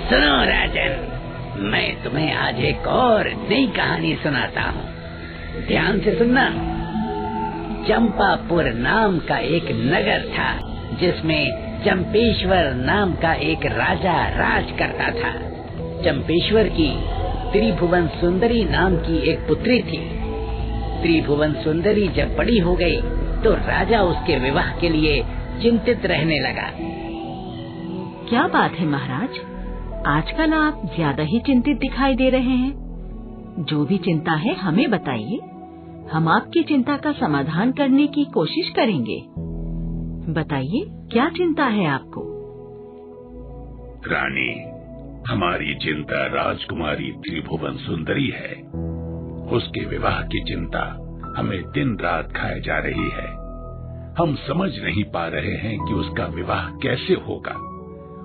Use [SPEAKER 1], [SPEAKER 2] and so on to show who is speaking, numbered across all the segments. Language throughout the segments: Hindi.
[SPEAKER 1] सुनो राजन, मैं तुम्हें आज एक और नई कहानी सुनाता हूँ। ध्यान से सुनना। चंपापुर नाम का एक नगर था जिसमें चंपेश्वर नाम का एक राजा राज करता था। चंपेश्वर की त्रिभुवन सुंदरी नाम की एक पुत्री थी। त्रिभुवन सुंदरी जब बड़ी हो गई तो राजा उसके विवाह के लिए चिंतित रहने लगा।
[SPEAKER 2] क्या बात है महाराज, आजकल आप ज्यादा ही चिंतित दिखाई दे रहे हैं। जो भी चिंता है हमें बताइए, हम आपकी चिंता का समाधान करने की कोशिश करेंगे। बताइए, क्या चिंता है आपको?
[SPEAKER 3] रानी, हमारी चिंता राजकुमारी त्रिभुवन सुंदरी है। उसके विवाह की चिंता हमें दिन रात खाए जा रही है। हम समझ नहीं पा रहे हैं कि उसका विवाह कैसे होगा।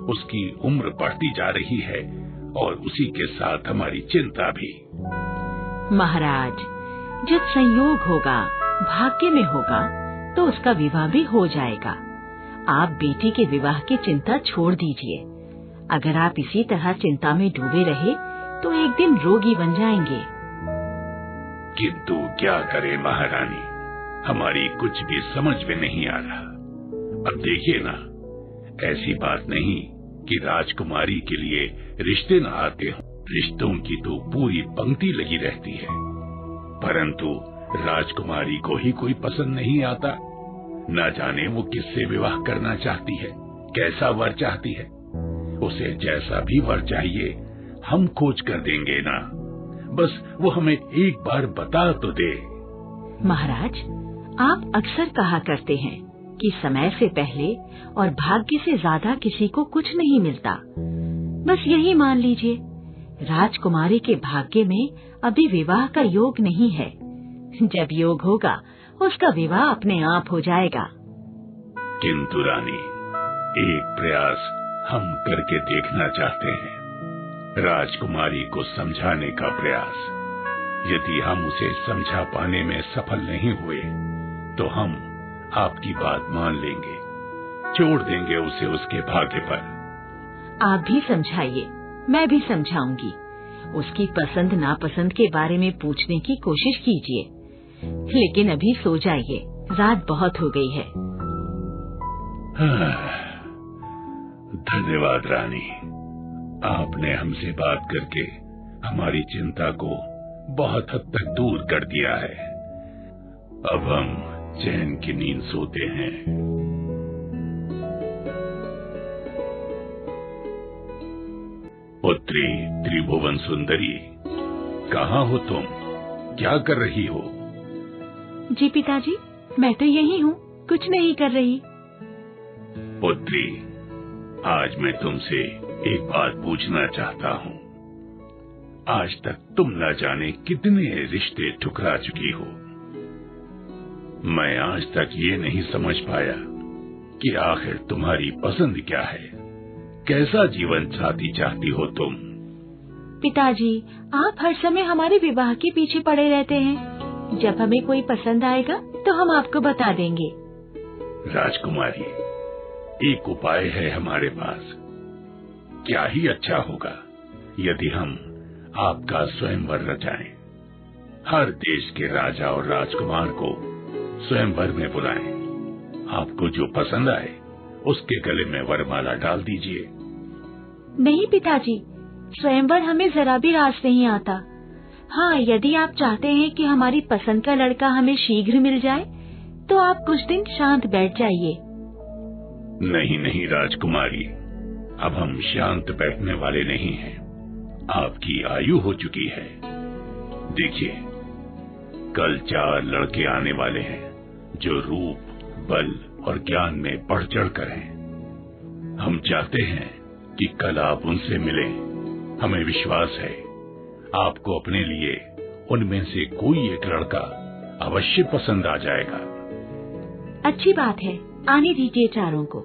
[SPEAKER 3] उसकी उम्र बढ़ती जा रही है और उसी के साथ हमारी चिंता भी।
[SPEAKER 2] महाराज, जब संयोग होगा, भाग्य में होगा, तो उसका विवाह भी हो जाएगा। आप बेटी के विवाह की चिंता छोड़ दीजिए। अगर आप इसी तरह चिंता में डूबे रहे तो एक दिन रोगी बन जाएंगे।
[SPEAKER 3] किंतु क्या करे महारानी, हमारी कुछ भी समझ में नहीं आ रहा। अब देखिए ना, ऐसी बात नहीं कि राजकुमारी के लिए रिश्ते न आते हों। रिश्तों की तो पूरी पंक्ति लगी रहती है, परंतु राजकुमारी को ही कोई पसंद नहीं आता। न जाने वो किससे विवाह करना चाहती है, कैसा वर चाहती है। उसे जैसा भी वर चाहिए हम खोज कर देंगे ना, बस वो हमें एक बार बता तो दे।
[SPEAKER 2] महाराज, आप अक्सर कहा करते हैं कि समय से पहले और भाग्य से ज्यादा किसी को कुछ नहीं मिलता। बस यही मान लीजिए, राजकुमारी के भाग्य में अभी विवाह का योग नहीं है। जब योग होगा उसका विवाह अपने आप हो जाएगा।
[SPEAKER 3] किंतु रानी, एक प्रयास हम करके देखना चाहते हैं। राजकुमारी को समझाने का प्रयास। यदि हम उसे समझा पाने में सफल नहीं हुए तो हम आपकी बात मान लेंगे, छोड़ देंगे उसे उसके भाग्य पर।
[SPEAKER 2] आप भी समझाइए, मैं भी समझाऊंगी। उसकी पसंद नापसंद के बारे में पूछने की कोशिश कीजिए, लेकिन अभी सो जाइए, रात बहुत हो गई है।
[SPEAKER 3] धन्यवाद रानी, आपने हमसे बात करके हमारी चिंता को बहुत हद तक दूर कर दिया है। अब हम चैन की नींद सोते हैं। पुत्री त्रिभुवन सुंदरी, कहाँ हो तुम? क्या कर रही हो?
[SPEAKER 2] जी पिताजी, मैं तो यही हूँ, कुछ नहीं कर रही।
[SPEAKER 3] पुत्री, आज मैं तुमसे एक बात पूछना चाहता हूँ। आज तक तुम न जाने कितने रिश्ते ठुकरा चुकी हो। मैं आज तक ये नहीं समझ पाया कि आखिर तुम्हारी पसंद क्या है, कैसा जीवन साथी चाहती हो तुम।
[SPEAKER 2] पिताजी, आप हर समय हमारे विवाह के पीछे पड़े रहते हैं। जब हमें कोई पसंद आएगा तो हम आपको बता देंगे।
[SPEAKER 3] राजकुमारी, एक उपाय है हमारे पास। क्या ही अच्छा होगा यदि हम आपका स्वयंवर रचाएं। हर देश के राजा और राजकुमार को स्वयंवर में बुलाएं। आपको जो पसंद आए उसके गले में वरमाला डाल दीजिए।
[SPEAKER 2] नहीं पिताजी, स्वयंवर हमें जरा भी रास नहीं आता। हाँ, यदि आप चाहते हैं कि हमारी पसंद का लड़का हमें शीघ्र मिल जाए तो आप कुछ दिन शांत बैठ जाइए।
[SPEAKER 3] नहीं नहीं राजकुमारी, अब हम शांत बैठने वाले नहीं हैं। आपकी आयु हो चुकी है। देखिए, कल 4 लड़के आने वाले हैं जो रूप, बल और ज्ञान में बढ़ चढ़ कर हैं। हम चाहते हैं कि कल आप उनसे मिलें। हमें विश्वास है आपको अपने लिए उनमें से कोई एक लड़का अवश्य पसंद आ जाएगा।
[SPEAKER 2] अच्छी बात है, आने दीजिए चारों को।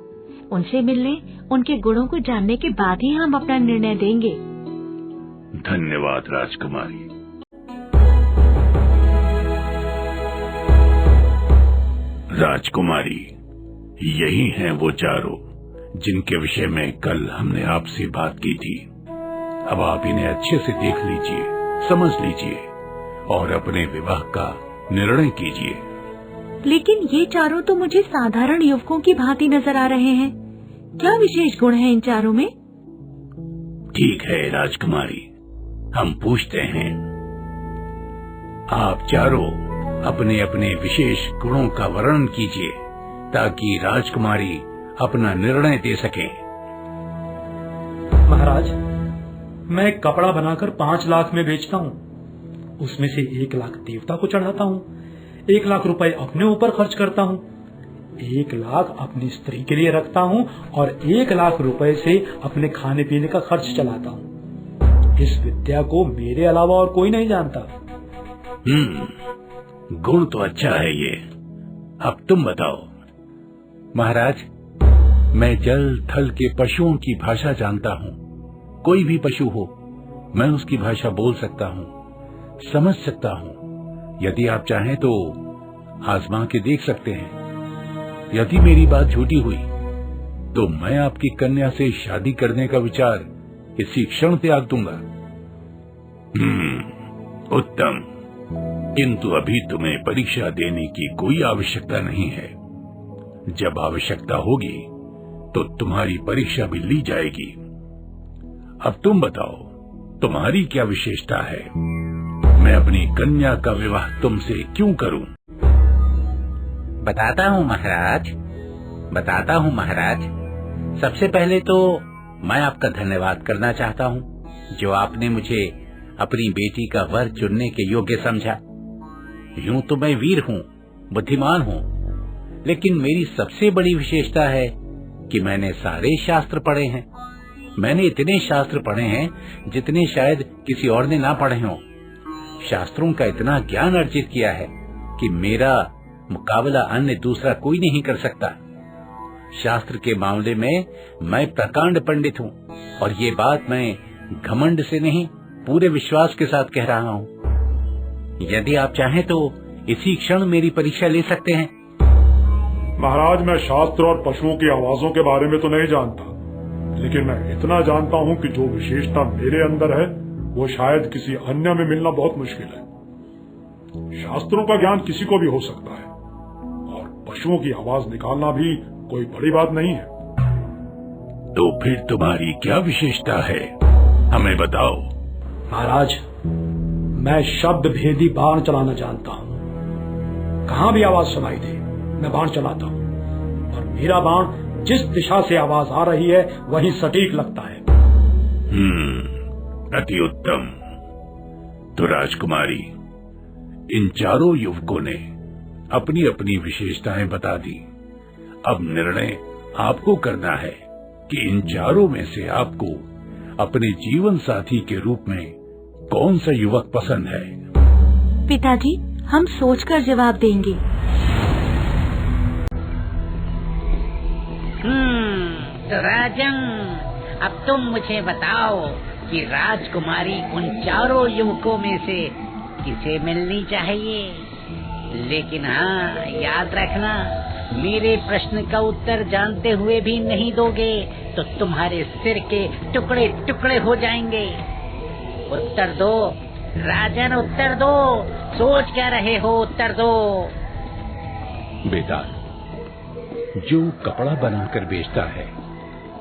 [SPEAKER 2] उनसे मिलने, उनके गुणों को जानने के बाद ही हम अपना निर्णय देंगे।
[SPEAKER 3] धन्यवाद राजकुमारी। राजकुमारी, यही हैं वो चारों जिनके विषय में कल हमने आपसे बात की थी। अब आप इन्हें अच्छे से देख लीजिए, समझ लीजिए और अपने विवाह का निर्णय कीजिए।
[SPEAKER 2] लेकिन ये चारों तो मुझे साधारण युवकों की भांति नजर आ रहे हैं। क्या विशेष गुण है इन चारों में?
[SPEAKER 3] ठीक है राजकुमारी, हम पूछते हैं। आप चारों अपने अपने विशेष गुणों का वर्णन कीजिए ताकि राजकुमारी अपना निर्णय दे सके।
[SPEAKER 4] महाराज, मैं कपड़ा बनाकर 5 लाख में बेचता हूँ। उसमें से 1 लाख देवता को चढ़ाता हूँ, 1 लाख रुपए अपने ऊपर खर्च करता हूँ, 1 लाख अपनी स्त्री के लिए रखता हूँ और 1 लाख रुपए से अपने खाने पीने का खर्च चलाता हूँ। इस विद्या को मेरे अलावा और कोई नहीं जानता।
[SPEAKER 3] गुण तो अच्छा है ये। अब तुम बताओ।
[SPEAKER 5] महाराज, मैं जल थल के पशुओं की भाषा जानता हूँ। कोई भी पशु हो, मैं उसकी भाषा बोल सकता हूँ, समझ सकता हूँ। यदि आप चाहें तो आजमा के देख सकते हैं। यदि मेरी बात झूठी हुई तो मैं आपकी कन्या से शादी करने का विचार इसी क्षण त्याग दूंगा।
[SPEAKER 3] उत्तम, किंतु अभी तुम्हें परीक्षा देने की कोई आवश्यकता नहीं है। जब आवश्यकता होगी तो तुम्हारी परीक्षा भी ली जाएगी। अब तुम बताओ, तुम्हारी क्या विशेषता है? मैं अपनी कन्या का विवाह तुमसे क्यों करूं?
[SPEAKER 1] बताता हूँ महाराज। सबसे पहले तो मैं आपका धन्यवाद करना चाहता हूँ, जो आपने मुझे अपनी बेटी का वर चुनने के योग्य समझा। यूं तो मैं वीर हूँ, बुद्धिमान हूँ, लेकिन मेरी सबसे बड़ी विशेषता है कि मैंने सारे शास्त्र पढ़े हैं। मैंने इतने शास्त्र पढ़े हैं जितने शायद किसी और ने ना पढ़े हों। शास्त्रों का इतना ज्ञान अर्जित किया है कि मेरा मुकाबला अन्य दूसरा कोई नहीं कर सकता। शास्त्र के मामले में मैं प्रकांड पंडित हूँ, और ये बात मैं घमंड से नहीं, पूरे विश्वास के साथ कह रहा हूँ। यदि आप चाहें तो इसी क्षण मेरी परीक्षा ले सकते हैं।
[SPEAKER 6] महाराज, मैं शास्त्र और पशुओं की आवाजों के बारे में तो नहीं जानता, लेकिन मैं इतना जानता हूँ कि जो विशेषता मेरे अंदर है वो शायद किसी अन्य में मिलना बहुत मुश्किल है। शास्त्रों का ज्ञान किसी को भी हो सकता है, और पशुओं की आवाज निकालना भी कोई बड़ी बात नहीं है।
[SPEAKER 3] तो फिर तुम्हारी क्या विशेषता है, हमें बताओ।
[SPEAKER 4] महाराज, मैं शब्द भेदी बाण चलाना जानता हूँ। कहाँ भी आवाज सुनाई दे, मैं बाण चलाता हूँ, और मेरा बाण जिस दिशा से आवाज आ रही है वहीं सटीक लगता है।
[SPEAKER 3] अति उत्तम। तो राजकुमारी, इन चारों युवकों ने अपनी अपनी विशेषताएं बता दी। अब निर्णय आपको करना है कि इन चारों में से आपको अपने जीवन साथी के रूप में कौन सा युवक पसंद है?
[SPEAKER 2] पिताजी, हम सोचकर जवाब देंगे।
[SPEAKER 1] तो राजन, अब तुम मुझे बताओ कि राजकुमारी उन चारों युवकों में से किसे मिलनी चाहिए। लेकिन हाँ, याद रखना, मेरे प्रश्न का उत्तर जानते हुए भी नहीं दोगे तो तुम्हारे सिर के टुकड़े टुकड़े हो जाएंगे। उत्तर दो राजन, उत्तर दो। सोच क्या रहे हो, उत्तर दो।
[SPEAKER 5] बेटा, जो कपड़ा बनाकर बेचता है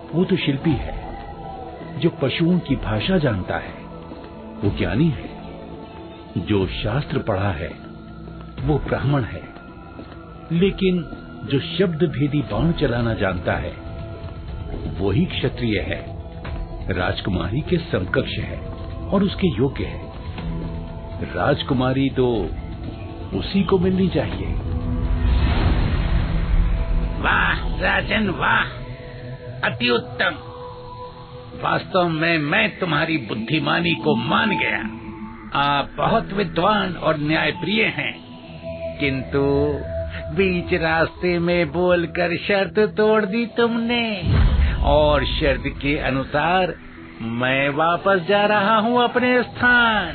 [SPEAKER 5] वो तो शिल्पी है। जो पशुओं की भाषा जानता है वो ज्ञानी है। जो शास्त्र पढ़ा है वो ब्राह्मण है। लेकिन जो शब्द भेदी बाण चलाना जानता है वही क्षत्रिय है, राजकुमारी के समकक्ष है और उसके योग्य है। राजकुमारी तो उसी को मिलनी चाहिए।
[SPEAKER 1] वाह राजन, वाह, अति उत्तम। वास्तव में मैं तुम्हारी बुद्धिमानी को मान गया। आप बहुत विद्वान और न्यायप्रिय हैं, किंतु बीच रास्ते में बोलकर शर्त तोड़ दी तुमने, और शर्त के अनुसार मैं वापस जा रहा हूँ अपने स्थान।